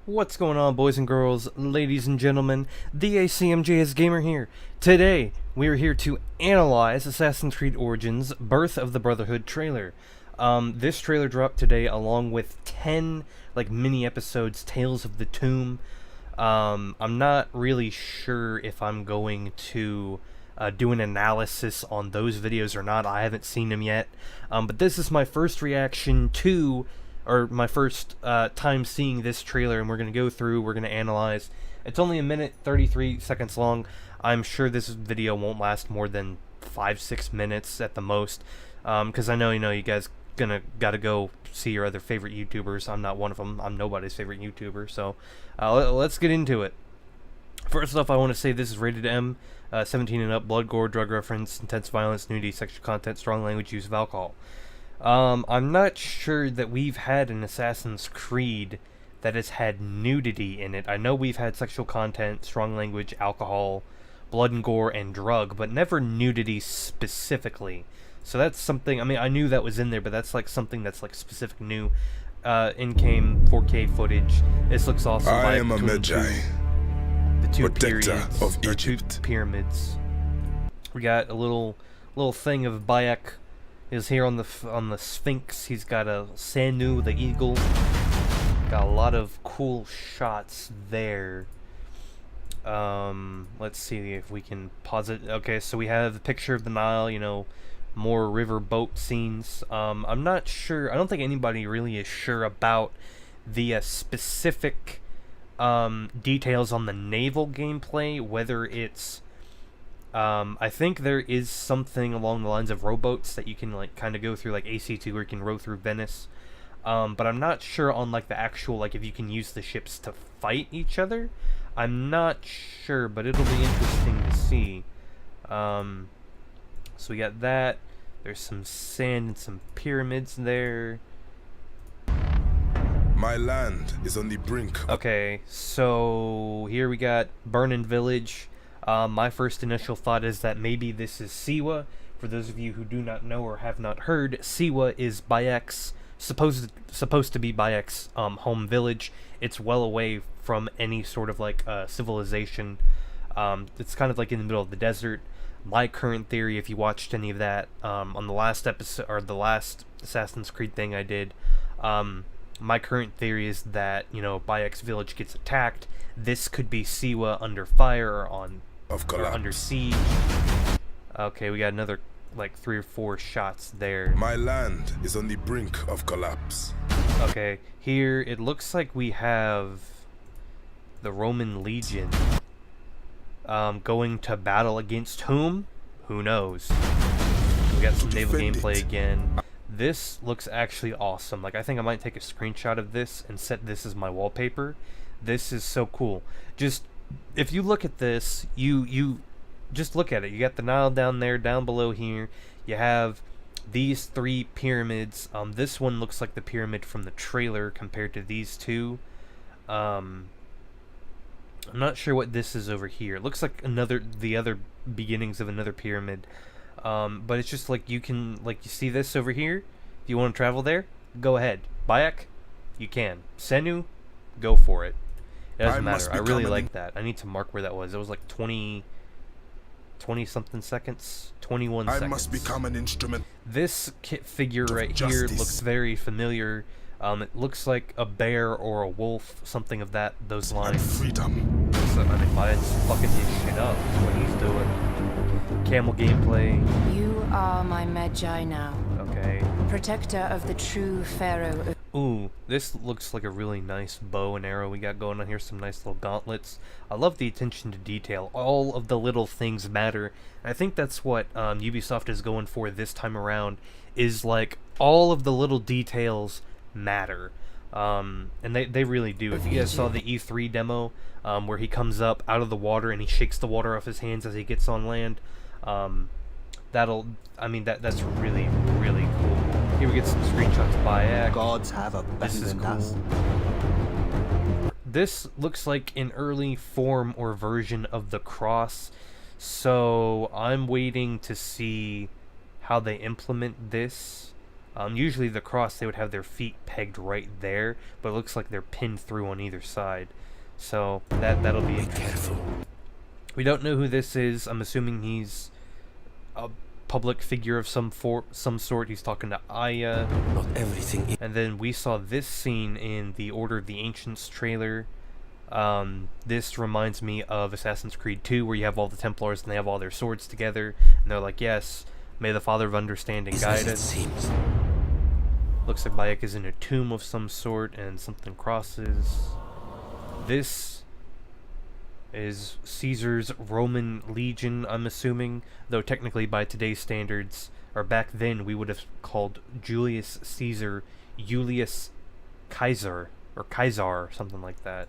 What's going on, boys and girls, ladies and gentlemen? The ACMJS Gamer here. Today, we are here to analyze Assassin's Creed Origins Birth of the Brotherhood trailer. This trailer dropped today along with 10 mini episodes, Tales of the Tomb. I'm not really sure if I'm going to do an analysis on those videos or not. I haven't seen them yet. But this is my first reaction to, or my first time seeing this trailer, and we're going to go through, we're going to analyze. It's only a minute 33 seconds long. I'm sure this video won't last more than 5-6 minutes at the most, because I know you guys gotta go see your other favorite YouTubers. I'm not one of them. I'm nobody's favorite YouTuber, so let's get into it. First off, I want to say this is rated M, 17 and up, blood, gore, drug reference, intense violence, nudity, sexual content, strong language, use of alcohol. I'm not sure that we've had an Assassin's Creed that has had nudity in it. I know we've had sexual content, strong language, alcohol, blood and gore, and drug, but never nudity specifically. So that's something, I mean, I knew that was in there, but that's something that's specific new. In-game 4K footage. This looks awesome. I am a Magi, the two protector periods, of or Egypt. two pyramids. We got a little thing of Bayek is here on the Sphinx. He's got a Sanu, the eagle. Got a lot of cool shots there. Let's see if we can pause it. Okay, so we have the picture of the Nile, more river boat scenes. I'm not sure, I don't think anybody really is sure about the specific details on the naval gameplay, whether it's I think there is something along the lines of rowboats that you can kind of go through, like AC2, where you can row through Venice. But I'm not sure on the actual if you can use the ships to fight each other. I'm not sure, but it'll be interesting to see. So we got that. There's some sand and some pyramids there. My land is on the brink. Okay, so here we got Burning Village. My first initial thought is that maybe this is Siwa. For those of you who do not know or have not heard, Siwa is Bayek's supposed to be Bayek's home village. It's well away from any sort of civilization. It's kind of in the middle of the desert. My current theory, if you watched any of that on the last episode or the last Assassin's Creed thing I did, my current theory is that Bayek's village gets attacked. This could be Siwa under fire or under siege. Okay, we got another 3 or 4 shots there. My land is on the brink of collapse. Okay, here it looks like we have the Roman Legion going to battle against whom? Who knows? We got some naval gameplay again. This looks actually awesome. I think I might take a screenshot of this and set this as my wallpaper. This is so cool. Just, if you look at this, you just look at it. You got the Nile down there, down below here. You have these 3 pyramids. This one looks like the pyramid from the trailer compared to these two. I'm not sure what this is over here. It looks like the other beginnings of another pyramid. But it's just you can, you see this over here? If you want to travel there, go ahead. Bayek, you can. Senu, go for it. It doesn't matter. I really like that. I need to mark where that was. It was 20 something seconds, 21 seconds. I must become an instrument. This kit figure right here looks very familiar. It looks like a bear or a wolf, something of those lines. Freedom. So, I think Bayek's fucking his shit up. Is what he's doing. Camel gameplay. You are my Magi now. Okay. Protector of the true Pharaoh. Ooh, this looks like a really nice bow and arrow we got going on here. Some nice little gauntlets. I love the attention to detail. All of the little things matter. I think that's what Ubisoft is going for this time around. Is all of the little details matter. And they really do. If you guys saw the E3 demo, where he comes up out of the water and he shakes the water off his hands as he gets on land, that's really, really cool. Here we get some screenshots of Bayek. Gods have abandoned us. This looks like an early form or version of the cross, so I'm waiting to see how they implement this. Usually the cross, they would have their feet pegged right there, but it looks like they're pinned through on either side. So that'll be interesting. Careful. We don't know who this is. I'm assuming he's a public figure of some sort. He's talking to Aya. Not everything. And then we saw this scene in the Order of the Ancients trailer. This reminds me of Assassin's Creed 2, where you have all the Templars and they have all their swords together, and they're like, yes, may the Father of Understanding guide It us. seems. Looks like Bayek is in a tomb of some sort, and something crosses. This is Caesar's Roman legion, I'm assuming, though technically by today's standards, or back then, we would have called Julius Caesar Julius Caesar, or Kaisar, something like that.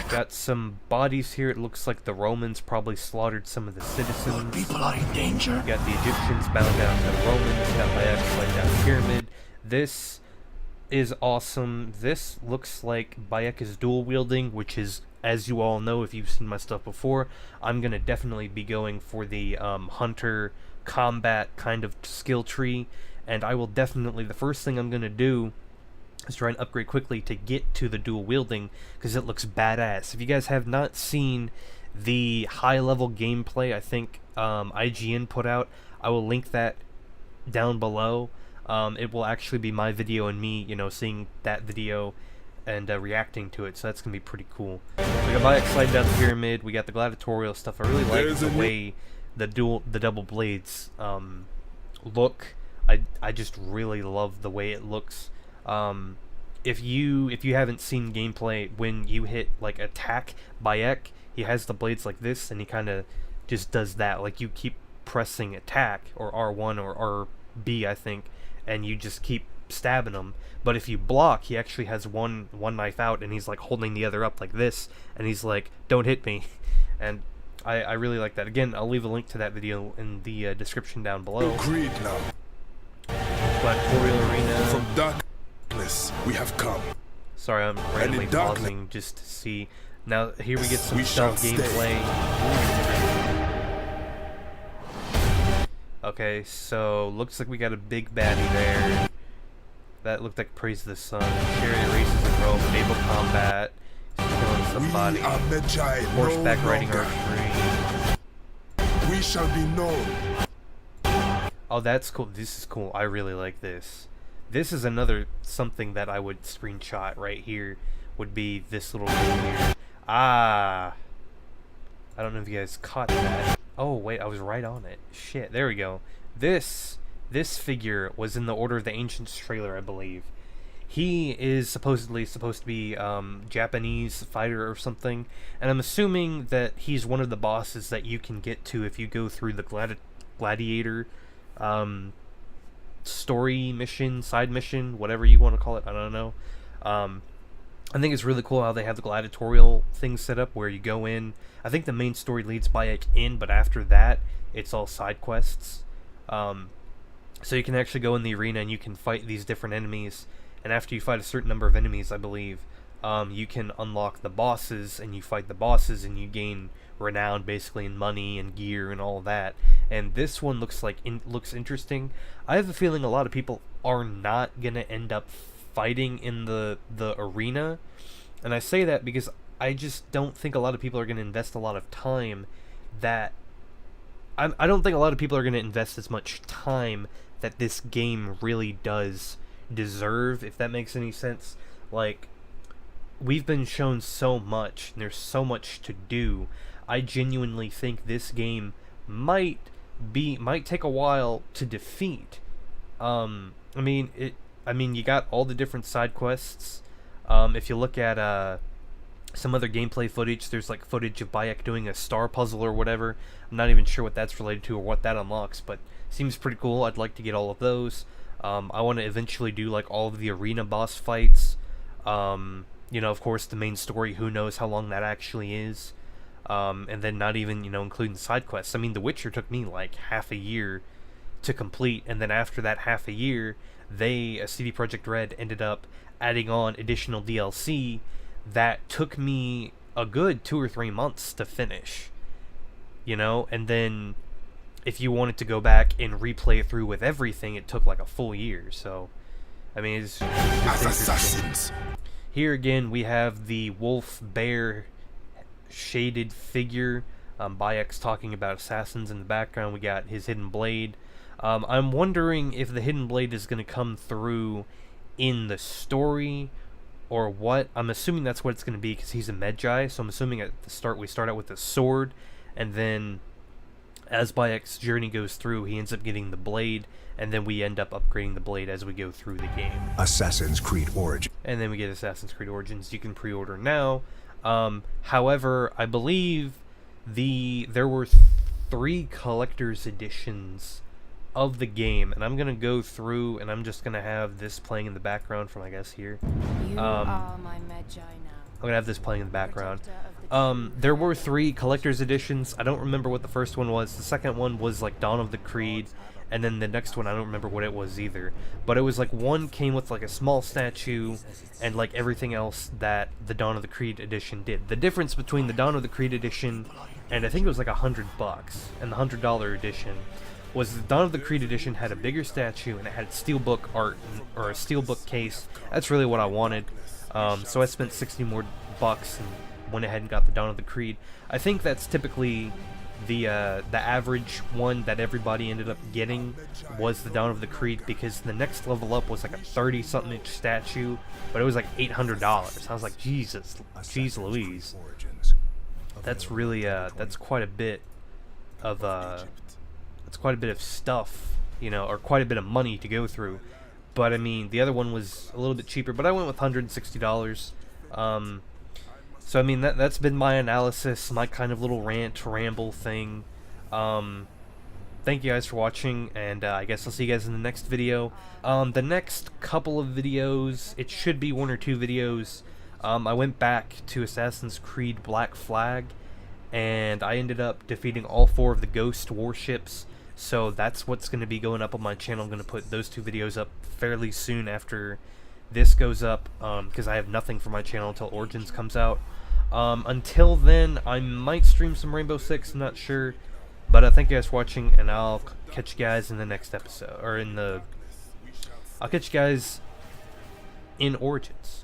Got some bodies here. It looks like the Romans probably slaughtered some of the citizens. People are in danger. Got the Egyptians bowing down to the Romans. Got Bayek sliding down the pyramid. This is awesome. This looks like Bayek is dual wielding, which is, as you all know if you've seen my stuff before, I'm gonna definitely be going for the hunter combat kind of skill tree, and I will definitely, the first thing I'm gonna do is try and upgrade quickly to get to the dual wielding, because it looks badass. If you guys have not seen the high level gameplay I think IGN put out, I will link that down below. It will actually be my video and me, you know, seeing that video and reacting to it, so that's gonna be pretty cool. We got Bayek sliding down the pyramid. We got the gladiatorial stuff. I really like the way the double blades look. I just really love the way it looks. If you haven't seen gameplay, when you hit like attack Bayek, he has the blades like this, and he kind of just does that. Like, you keep pressing attack or R1 or RB, I think, and you just keep stabbing him. But if you block, he actually has one knife out, and he's like holding the other up like this, and he's like, "Don't hit me," and I really like that. Again, I'll leave a link to that video in the description down below. Agreed now. Gladiatorial arena. From darkness we have come. Sorry, I'm randomly darkness- pausing just to see. Now, here we get some We shall stealth gameplay. Okay, so looks like we got a big baddie there. That looked like Praise the Sun. Chariot races in Rome, naval combat. He's killing somebody. We are Magi Horseback no riding longer. archery. We shall be known. Oh, that's cool. This is cool. I really like this. This is another something that I would screenshot right here. Would be this little thing here. Ah, I don't know if you guys caught that. Oh wait, I was right on it. Shit, there we go. This figure was in the Order of the Ancients trailer, I believe. He is supposedly supposed to be Japanese fighter or something, and I'm assuming that he's one of the bosses that you can get to if you go through the gladiator story mission, side mission, whatever you want to call it. I don't know. I think it's really cool how they have the gladiatorial thing set up where you go in. I think the main story leads Bayek in, but after that, it's all side quests. So you can actually go in the arena and you can fight these different enemies. And after you fight a certain number of enemies, I believe, you can unlock the bosses, and you fight the bosses, and you gain renown, basically, and money and gear and all that. And this one looks like looks interesting. I have a feeling a lot of people are not gonna end up fighting in the arena, and I say that because I just don't think a lot of people are gonna invest a lot of time that I don't think a lot of people are gonna invest as much time that this game really does deserve, if that makes any sense. Like, we've been shown so much, and there's so much to do. I genuinely think this game might take a while to defeat. I mean, you got all the different side quests. If you look at some other gameplay footage, there's like footage of Bayek doing a star puzzle or whatever. I'm not even sure what that's related to or what that unlocks, but seems pretty cool. I'd like to get all of those. I want to eventually do like all of the arena boss fights. You know, of course, the main story, who knows how long that actually is. And then not even, you know, including side quests. I mean, The Witcher took me like half a year to complete, and then after that half a year, CD Projekt Red ended up adding on additional DLC that took me a good 2 or 3 months to finish. You know, and then if you wanted to go back and replay it through with everything, it took like a full year. So, I mean, it's As assassins. here again, we have the wolf bear shaded figure. Bayek's talking about assassins in the background. We got his hidden blade. I'm wondering if the hidden blade is going to come through in the story or what. I'm assuming that's what it's going to be because he's a Medjay. So I'm assuming at the start we start out with the sword, and then as Bayek's journey goes through, he ends up getting the blade, and then we end up upgrading the blade as we go through the game. Assassin's Creed Origin. And then we get Assassin's Creed Origins. You can pre-order now. However, I believe there were 3 collector's editions of the game, and I'm gonna go through, and I'm just gonna have this playing in the background from, I guess, here. You are my Medjay now. I'm gonna have this playing in the background. There were 3 collector's editions. I don't remember what the first one was. The second one was like Dawn of the Creed, and then the next one I don't remember what it was either. But it was like one came with like a small statue and like everything else that the Dawn of the Creed edition did. The difference between the Dawn of the Creed edition and I think it was like $100 and the $100 edition was the Dawn of the Creed edition had a bigger statue and it had steelbook art or a steelbook case. That's really what I wanted. So I spent 60 more bucks and went ahead and got the Dawn of the Creed. I think that's typically the average one that everybody ended up getting was the Dawn of the Creed, because the next level up was like a 30-something inch statue, but it was like $800. I was like, Jesus, jeez Louise, that's really that's quite a bit of stuff, you know, or quite a bit of money to go through. But I mean, the other one was a little bit cheaper, but I went with $160. So I mean, that's been my analysis, my kind of little ramble thing. Thank you guys for watching, and I guess I'll see you guys in the next video. The next couple of videos, it should be 1 or 2 videos. I went back to Assassin's Creed Black Flag, and I ended up defeating all 4 of the Ghost warships. So that's what's going to be going up on my channel. I'm going to put those 2 videos up fairly soon after this goes up, because I have nothing for my channel until Origins comes out. Until then, I might stream some Rainbow Six, I'm not sure. But thank you guys for watching, and I'll catch you guys in the next episode, or I'll catch you guys in Origins.